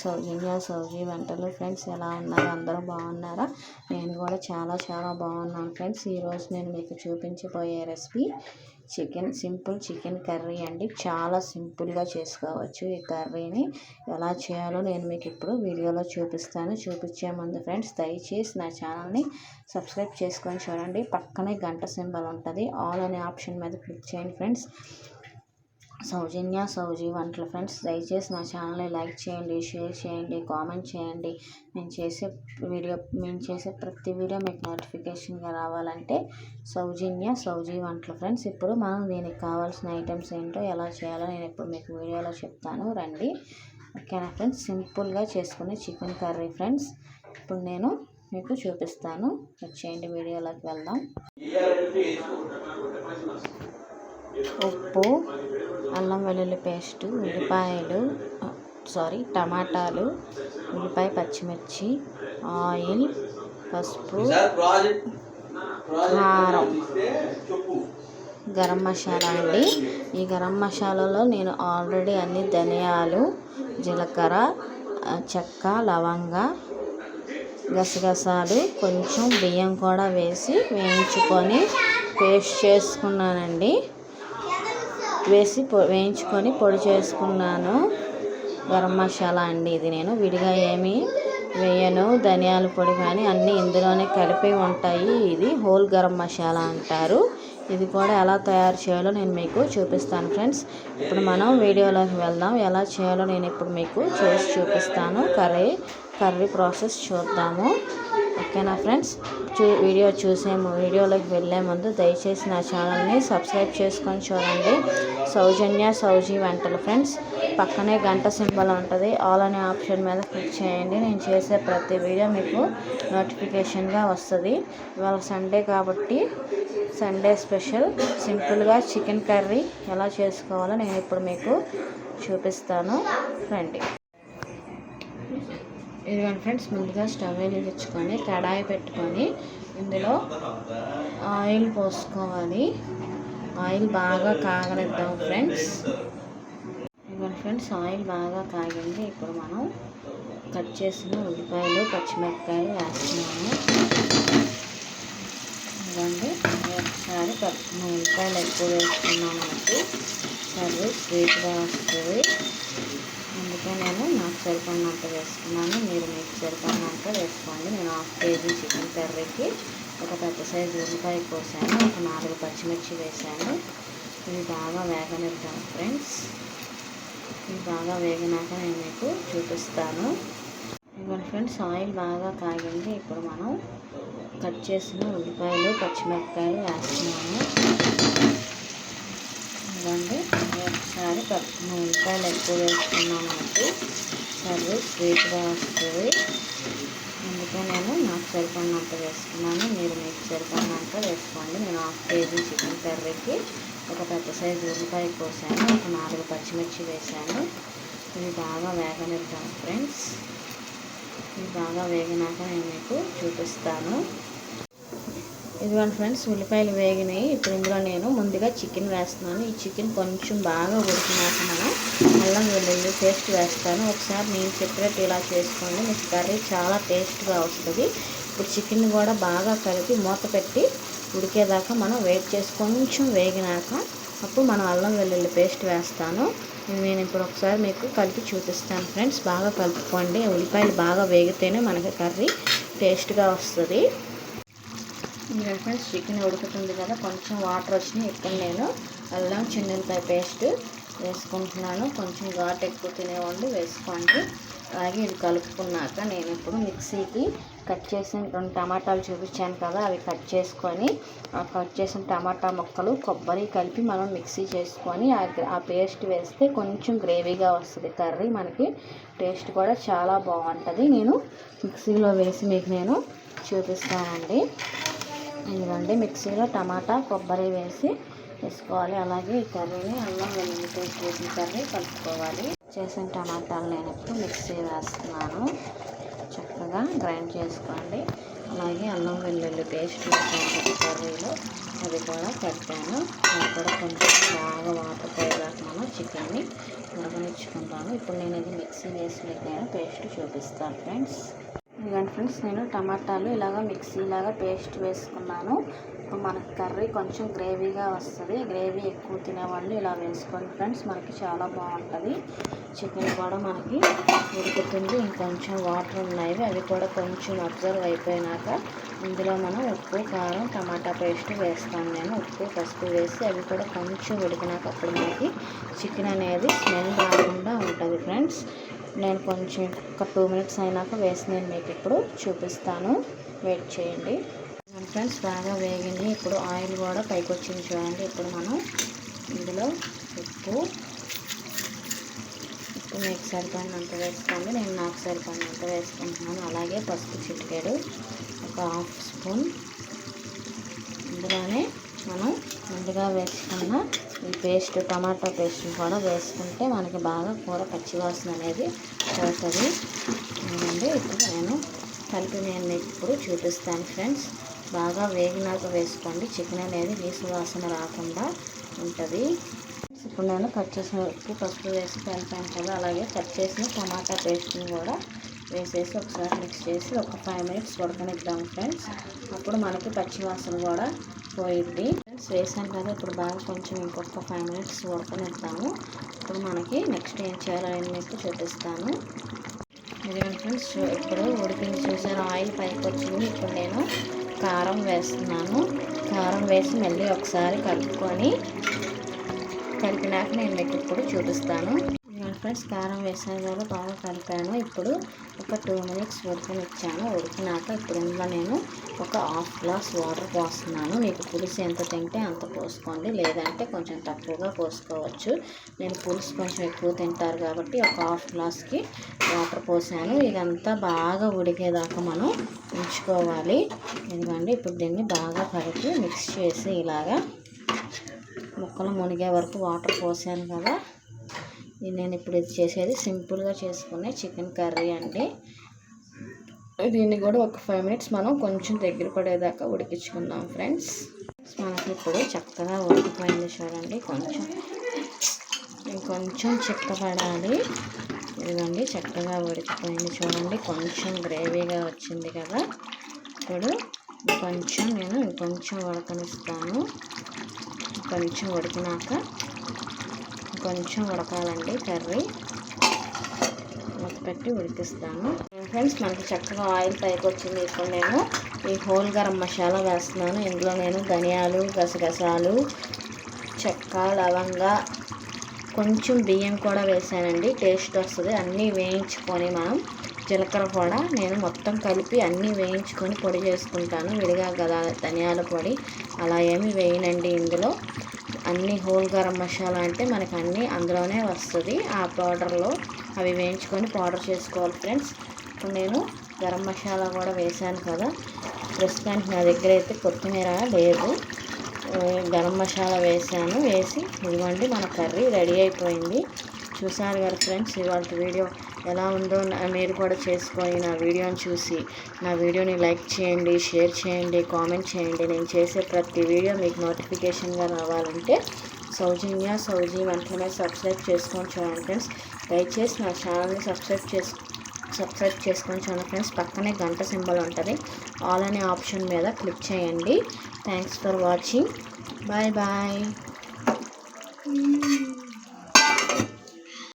సౌజీ వంటలు. ఫ్రెండ్స్ ఎలా ఉన్నారు? అందరూ బాగున్నారా? నేను కూడా చాలా బాగున్నాను ఫ్రెండ్స్. ఈరోజు నేను మీకు చూపించబోయే రెసిపీ సింపుల్ చికెన్ కర్రీ అండి. చాలా సింపుల్గా చేసుకోవచ్చు. ఈ కర్రీని ఎలా చేయాలో నేను మీకు ఇప్పుడు వీడియోలో చూపిస్తాను. చూపించే ముందు ఫ్రెండ్స్ దయచేసి నా ఛానల్ని సబ్స్క్రైబ్ చేసుకొని చూడండి. పక్కనే గంట సింబల్ ఉంటుంది, ఆల్ అనే ఆప్షన్ మీద క్లిక్ చేయండి ఫ్రెండ్స్. సౌజీ వంటలు. ఫ్రెండ్స్ దయచేసి నా ఛానల్ని లైక్ చేయండి, షేర్ చేయండి, కామెంట్ చేయండి. మేము చేసే ప్రతి వీడియో మీకు నోటిఫికేషన్గా రావాలంటే సౌజీ వంటలు. ఫ్రెండ్స్ ఇప్పుడు మనం దీనికి కావాల్సిన ఐటమ్స్ ఏంటో ఎలా చేయాలో నేను ఇప్పుడు మీకు వీడియోలో చెప్తాను, రండి. ఓకేనా ఫ్రెండ్స్? సింపుల్గా చేసుకునే చికెన్ కర్రీ ఫ్రెండ్స్ ఇప్పుడు నేను మీకు చూపిస్తాను. వచ్చేయండి వీడియోలోకి వెళ్దాం. ఉప్పు, అల్లం వెల్లుల్లి పేస్టు, టమాటాలు, ఉల్లిపాయ పచ్చిమిర్చి, ఆయిల్, పసుపు, కారం, గరం మసాలా అండి. ఈ గరం మసాలాలో నేను ఆల్రెడీ అన్ని ధనియాలు, జీలకర్ర, చెక్క, లవంగ, గసగసాలు, కొంచెం బియ్యం కూడా వేసి వేయించుకొని పేస్ట్ చేసుకున్నానండి. వేయించుకొని పొడి చేసుకున్నాను. గరం మసాలా అండి ఇది. నేను విడిగా ఏమీ వేయను. ధనియాల పొడి కానీ అన్నీ ఇందులోనే కలిపి ఉంటాయి. ఇది హోల్ గరం మసాలా అంటారు. ఇది కూడా ఎలా తయారు చేయాలో నేను మీకు చూపిస్తాను ఫ్రెండ్స్. ఇప్పుడు మనం వీడియోలోకి వెళ్దాం. ఎలా చేయాలో నేను ఇప్పుడు మీకు చేసి చూపిస్తాను. కర్రీ ప్రాసెస్ చూద్దాము. ఓకేనా ఫ్రెండ్స్? వీడియోలోకి వెళ్ళే ముందు దయచేసి నా ఛానల్ని సబ్స్క్రైబ్ చేసుకొని చూడండి. సౌజీ వంటలు. ఫ్రెండ్స్ పక్కనే గంట సింబల్ ఉంటుంది, ఆల్ అనే ఆప్షన్ మీద క్లిక్ చేయండి. నేను చేసే ప్రతి వీడియో మీకు నోటిఫికేషన్గా వస్తుంది. ఇవాళ సండే కాబట్టి సండే స్పెషల్ సింపుల్గా చికెన్ కర్రీ ఎలా చేసుకోవాలో నేను ఇప్పుడు మీకు చూపిస్తాను, రండి. ఇదిగోండి ఫ్రెండ్స్, ముందుగా స్టవ్ వెలిగించుకొని కడాయి పెట్టుకొని ఇందులో ఆయిల్ పోసుకోవాలి. ఆయిల్ బాగా కాగనిద్దాం ఫ్రెండ్స్. ఇదిగోండి ఫ్రెండ్స్, ఆయిల్ బాగా కాగింది. ఇప్పుడు మనం కట్ చేసిన ఉల్లిపాయలు, పచ్చిమిరపకాయలు వేస్తున్నాము. ఇదిగోండి ఒకసారి కలుపుకున్న ఉల్లిపాయలు ఎక్కువ వేసుకున్నాము అంటే కర్రీ స్వీట్గా వస్తుంది. అందుకే నేను నాకు సరిపడినంత వేసుకున్నాను. మీరు మీకు సరిపడినంత వేసుకోండి. నేను 1/2 kg చికెన్ కర్రీకి ఒక పెద్ద సైజు ఉల్లిపాయ కోసాను, ఒక 4 పచ్చిమిర్చి వేసాను. ఇవి బాగా వేగనిద్దాం ఫ్రెండ్స్. ఇవి బాగా వేగినాక నేను మీకు చూపిస్తాను. ఇవ్వండి ఫ్రెండ్స్, ఆయిల్ బాగా కాగింది. ఇప్పుడు మనం కట్ చేసిన ఉల్లిపాయలు, పచ్చిమిరపకాయలు వేస్తున్నాము. ఇవ్వండి ఒకసారి కలుపుకున్న ఉల్లిపాయలు ఎక్కువ వేసుకున్నాము అంటే కర్రీ స్వీట్గా వస్తుంది. అందుకే నేను నాకు సరిపడినంత వేసుకున్నాను. మీరు మీకు సరిపడినంత వేసుకోండి. నేను 1/2 kg చికెన్ కర్రీకి ఒక పెద్ద సైజు ఉల్లిపాయ కోసాను, ఒక 4 పచ్చిమిర్చి వేసాను. ఇవి బాగా వేగనిద్దాం ఫ్రెండ్స్. ఇవి బాగా వేగినాక నేను మీకు చూపిస్తాను. ఇదిగోండి ఫ్రెండ్స్, ఉల్లిపాయలు వేగినాయి. ఇప్పుడు ఇందులో నేను ముందుగా చికెన్ వేస్తున్నాను. ఈ చికెన్ కొంచెం బాగా ఉడికినాక మనం అల్లం వెల్లుల్లి పేస్ట్ వేస్తాను. ఒకసారి నేను చెప్పినట్టు ఇలా చేసుకోండి, మీకు కర్రీ చాలా టేస్ట్గా వస్తుంది. ఇప్పుడు చికెన్ కూడా బాగా కలిపి మూత పెట్టి ఉడికేదాకా మనం వెయిట్ చేసి కొంచెం వేగినాక అప్పుడు మనం అల్లం వెల్లుల్లి పేస్ట్ వేస్తాను. నేను ఇప్పుడు ఒకసారి మీకు కలిపి చూపిస్తాను ఫ్రెండ్స్. బాగా కలుపుకోండి. ఉల్లిపాయలు బాగా వేగితేనే మనకి కర్రీ టేస్ట్గా వస్తుంది. ఇంకా ఫ్రెండ్స్, చికెన్ ఉడుకుతుంది కదా, కొంచెం వాటర్ వచ్చినాయి. ఇప్పుడు నేను అల్లం చిన్నులపాయ పేస్ట్ వేసుకుంటున్నాను. కొంచెం ఘాటు ఎక్కువ తినేవాళ్ళు వేసుకోండి. అలాగే ఇది కలుపుకున్నాక నేను ఇప్పుడు మిక్సీకి కట్ చేసిన 2 టమాటాలు చూపించాను కదా, అవి కట్ చేసుకొని కట్ చేసిన టమాటా ముక్కలు, కొబ్బరి కలిపి మనం మిక్సీ చేసుకొని ఆ పేస్ట్ వేస్తే కొంచెం గ్రేవీగా వస్తుంది కర్రీ. మనకి టేస్ట్ కూడా చాలా బాగుంటుంది. నేను మిక్సీలో వేసి మీకు నేను చూపిస్తానండి. ఇదిగోండి, మిక్సీలో టమాటా, కొబ్బరి వేసుకోవాలి. అలాగే ఈ కర్రీని అల్లం వెల్లుల్లి పేస్ట్ వేసిన కర్రీ కలుపుకోవాలి. చేసిన టమాటాలు నేను ఇప్పుడు మిక్సీ వేస్తున్నాను. చక్కగా గ్రైండ్ చేసుకోండి. అలాగే అల్లం వెల్లుల్లి పేస్ట్ వేసిన కర్రీలో అది కూడా కలిపాను. అది కూడా కొంచెం బాగా వాటర్ పోయేదాకా మనం చికెన్ని ఉడకనిచ్చుకుంటాను. ఇప్పుడు నేను ఇది మిక్సీ వేసి నేను పేస్ట్ చూపిస్తాను ఫ్రెండ్స్. ఇదిగోండి ఫ్రెండ్స్, నేను టమాటాలు ఇలాగ మిక్సీలాగా పేస్ట్ వేసుకున్నాను. ఇప్పుడు మనకి కర్రీ కొంచెం గ్రేవీగా వస్తుంది. గ్రేవీ ఎక్కువ తినేవాళ్ళు ఇలా వేసుకోండి ఫ్రెండ్స్, మనకి చాలా బాగుంటుంది. చికెన్ కూడా మనకి ఉడుకుతుంది. ఇంకొంచెం వాటర్ ఉన్నాయి, అవి కూడా కొంచెం అబ్జర్వ్ అయిపోయినాక ఇందులో మనం ఉప్పు, కారం, టమాటా పేస్ట్ వేస్తాను. నేను ఉప్పు, పసుపు వేసి అవి కూడా కొంచెం ఉడికినాక అప్పుడు మనకి చికెన్ అనేది స్మెల్ రాకుండా ఉంటుంది ఫ్రెండ్స్. నేను కొంచెం ఒక 2 మినిట్స్ అయినాక వేసి నేను మీకు ఇప్పుడు చూపిస్తాను, వెయిట్ చేయండి. ఫ్రెండ్స్ బాగా వేగింది. ఇప్పుడు ఆయిల్ కూడా పైకి వచ్చింది చూడండి. ఇప్పుడు మనం ఇందులో ఉప్పు మీకు సరిపడినంత వేసుకోండి. నేను నాకు సరిపడినంత వేసుకుంటున్నాను. అలాగే పసుపు చిటికెడు, ఒక 1/2 స్పూన్. ఇందులోనే మనం ముందుగా వేసుకున్న ఈ పేస్ట్, టమాటా పేస్ట్ కూడా వేసుకుంటే మనకి బాగా కూర పచ్చివాసన అనేది పోతుంది. ఇప్పుడు నేను కలిపి నేను ఇప్పుడు చూపిస్తాను ఫ్రెండ్స్. బాగా వేగినాక వేసుకోండి, చికెన్ అనేది నీసు వాసన రాకుండా ఉంటుంది. ఇప్పుడు నేను కట్ చేసిన ఉప్పు, పసుపు వేసి కలిపాను కదా, అలాగే కట్ చేసిన టమాటా పేస్ట్ని కూడా వేసేసి ఒకసారి మిక్స్ చేసి ఒక 5 మినిట్స్ ఉడకనిద్దాం ఫ్రెండ్స్. అప్పుడు మనకి పచ్చివాసన కూడా పోయిద్ది ఫ్రెండ్స్. వేసాను కదా, ఇప్పుడు బాగా కొంచెం ఇంకొక 5 మినిట్స్ ఉడకనిద్దాము. ఇప్పుడు మనకి నెక్స్ట్ ఏం చేయాలని మీకు చూపిస్తాను. ఇదిగోండి ఫ్రెండ్స్, ఇప్పుడు ఉడికింది చూసారు, ఆయిల్ పైకి వచ్చింది. ఇప్పుడు నేను కారం వేస్తున్నాను. కారం వేసి మళ్ళీ ఒకసారి కలిపినాక నేను మీకు ఇప్పుడు చూపిస్తాను. ఫ్రెండ్స్ కారం వేసాను కదా, బాగా కలిపాను. ఇప్పుడు ఒక 2 మినిట్స్ ఉడకనిచ్చాను. ఉడికినాక ఇప్పుడు ఇందులో నేను ఒక 1/2 గ్లాస్ వాటర్ పోస్తున్నాను. మీకు పులుసు ఎంత తింటే అంత పోసుకోండి, లేదంటే కొంచెం తక్కువగా పోసుకోవచ్చు. నేను పులుసు కొంచెం ఎక్కువ తింటారు కాబట్టి ఒక 1/2 గ్లాస్కి వాటర్ పోసాను. ఇదంతా బాగా ఉడికేదాకా మనం ఉంచుకోవాలి. ఎందుకంటే ఇప్పుడు దీన్ని బాగా కలిపి మిక్స్ చేసి ఇలాగా ముక్కలు మునిగే వరకు వాటర్ పోసాను కదా. నేను ఇప్పుడు ఇది చేసేది సింపుల్గా చేసుకునే చికెన్ కర్రీ అండి. దీన్ని కూడా ఒక 5 మినిట్స్ మనం కొంచెం దగ్గర పడేదాకా ఉడికించుకుందాం ఫ్రెండ్స్. మనకి ఇప్పుడు చక్కగా ఉడికిపోయింది చూడండి. ఇంకొంచెం చిక్కపడాలి. ఇదిగోండి చక్కగా ఉడికిపోయింది చూడండి. కొంచెం గ్రేవీగా వచ్చింది కదా. ఇప్పుడు నేను ఇంకొంచెం ఉడకనిస్తాను. కొంచెం ఉడికినాక కొంచెం ఉడకాలండి కర్రీ, మూత పెట్టి ఉడికిస్తాను ఫ్రెండ్స్. మనకి చక్కగా ఆయిల్ పైకి వచ్చింది. ఇప్పుడు నేను ఈ హోల్ గరం మసాలా వేస్తున్నాను. ఇందులో నేను ధనియాలు, గసగసాలు, చెక్క, లవంగ, కొంచెం బియ్యం కూడా వేసానండి, టేస్ట్ వస్తుంది. అన్నీ వేయించుకొని మనం జీలకర్ర కూడా నేను మొత్తం కలిపి అన్నీ వేయించుకొని పొడి చేసుకుంటాను. విడిగా కదా ధనియాల పొడి అలా ఏమి వేయనండి. ఇందులో అన్ని హోల్ గరం మసాలా అంటే మనకి అన్నీ అందులోనే వస్తుంది. ఆ పౌడర్లో అవి వేయించుకొని పౌడర్ చేసుకోవాలి ఫ్రెండ్స్. ఇప్పుడు నేను గరం మసాలా కూడా వేసాను కదా. ప్రస్తుతానికి నా దగ్గర అయితే కొత్తిమీర లేదు, గరం మసాలా వేసాను. వేసి ఇదిగోండి మన కర్రీ రెడీ అయిపోయింది. చూసారు కదా ఫ్రెండ్స్, ఇవాళ వీడియో ఎలా ఉందో మీరు కూడా చేసుకొని నా వీడియోని చూసి నా వీడియోని లైక్ చేయండి, షేర్ చేయండి, కామెంట్ చేయండి. నేను చేసే ప్రతి వీడియో మీకు నోటిఫికేషన్గా రావాలంటే సౌజీ వంటల మీద సబ్స్క్రైబ్ చేసుకొని చూడండి ఫ్రెండ్స్. దయచేసి నా ఛానల్ని సబ్స్క్రైబ్ చేసుకొని చూడండి ఫ్రెండ్స్. పక్కనే గంట సింబల్ ఉంటుంది, ఆల్ అనే ఆప్షన్ మీద క్లిక్ చేయండి. Thanks for watching. Bye bye.